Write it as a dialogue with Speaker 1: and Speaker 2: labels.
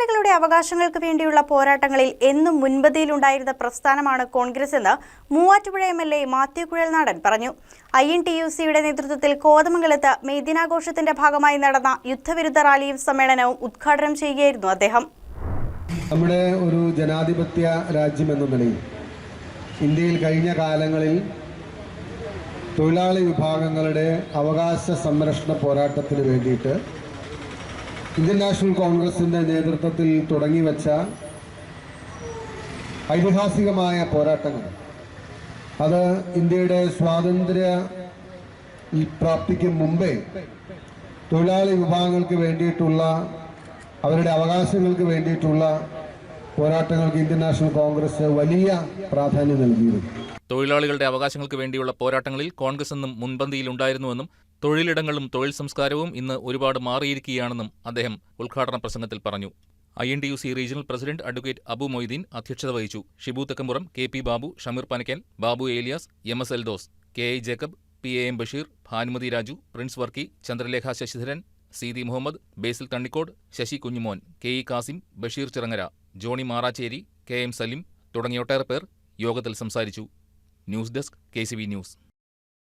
Speaker 1: തൊഴിലാളികളുടെ അവകാശങ്ങൾക്ക് വേണ്ടിയുള്ള പോരാട്ടങ്ങളിൽ എന്നും മുൻപന്തിയിലുണ്ടായിരുന്ന പ്രസ്ഥാനമാണ് കോൺഗ്രസ് എന്ന് മൂവാറ്റുപുഴ എം.എൽ.എ. മാത്യു കുഴൽനാടൻ പറഞ്ഞു. INTUC-യുടെ നേതൃത്വത്തിൽ കോതമംഗലത്ത് മെയ്ദിനാഘോഷത്തിന്റെ ഭാഗമായി നടന്ന യുദ്ധവിരുദ്ധ റാലിയും സമ്മേളനവും ഉദ്ഘാടനം ചെയ്യുകയായിരുന്നു അദ്ദേഹം.
Speaker 2: നമ്മുടെ ഒരു ജനാധിപത്യ രാജ്യം എന്ന നിലയിൽ ഇന്ത്യയിൽ കഴിഞ്ഞ കാലങ്ങളിൽ തൊഴിലാളി വിഭാഗങ്ങളുടെ അവകാശ സംരക്ഷണ പോരാട്ടത്തിന് വേണ്ടിയിട്ട് ഇന്ത്യൻ നാഷണൽ കോൺഗ്രസിൻ്റെ നേതൃത്വത്തിൽ തുടങ്ങിവെച്ച ഐതിഹാസികമായ പോരാട്ടങ്ങൾ അത് ഇന്ത്യയുടെ സ്വാതന്ത്ര്യ പ്രാപ്തിക്ക് മുമ്പേ തൊഴിലാളി വിഭാഗങ്ങൾക്ക് വേണ്ടിയിട്ടുള്ള അവരുടെ അവകാശങ്ങൾക്ക് വേണ്ടിയിട്ടുള്ള പോരാട്ടങ്ങൾക്ക് ഇന്ത്യൻ നാഷണൽ കോൺഗ്രസ് വലിയ പ്രാധാന്യം നൽകിയിരുന്നു.
Speaker 3: തൊഴിലാളികളുടെ അവകാശങ്ങൾക്ക് വേണ്ടിയുള്ള പോരാട്ടങ്ങളിൽ കോൺഗ്രസ് എന്നും മുൻപന്തിയിലുണ്ടായിരുന്നുവെന്നും തൊഴിലിടങ്ങളും തൊഴിൽ സംസ്കാരവും ഇന്ന് ഒരുപാട് മാറിയിരിക്കുകയാണെന്നും അദ്ദേഹം ഉദ്ഘാടന പ്രസംഗത്തിൽ പറഞ്ഞു. INTUC regional president advocate Abu Moideen അധ്യക്ഷത വഹിച്ചു. Shibu Thekkampuram, KP Babu, Shameer Panakkan, Babu Eliyas, MS Eldhose, KI Jacob, PAM Basheer, Bhanumathi Raju, Prince Varkey, Chandralekha Sasidharan, CD Muhammad, Basil Thannikkode, Sasi Kunjumon, KE Kasim, Basheer Chirangara, Johnny Maracheri, KM Salim തുടങ്ങിയ ഒട്ടേറെ പേർ യോഗത്തിൽ സംസാരിച്ചു. News desk KCB news.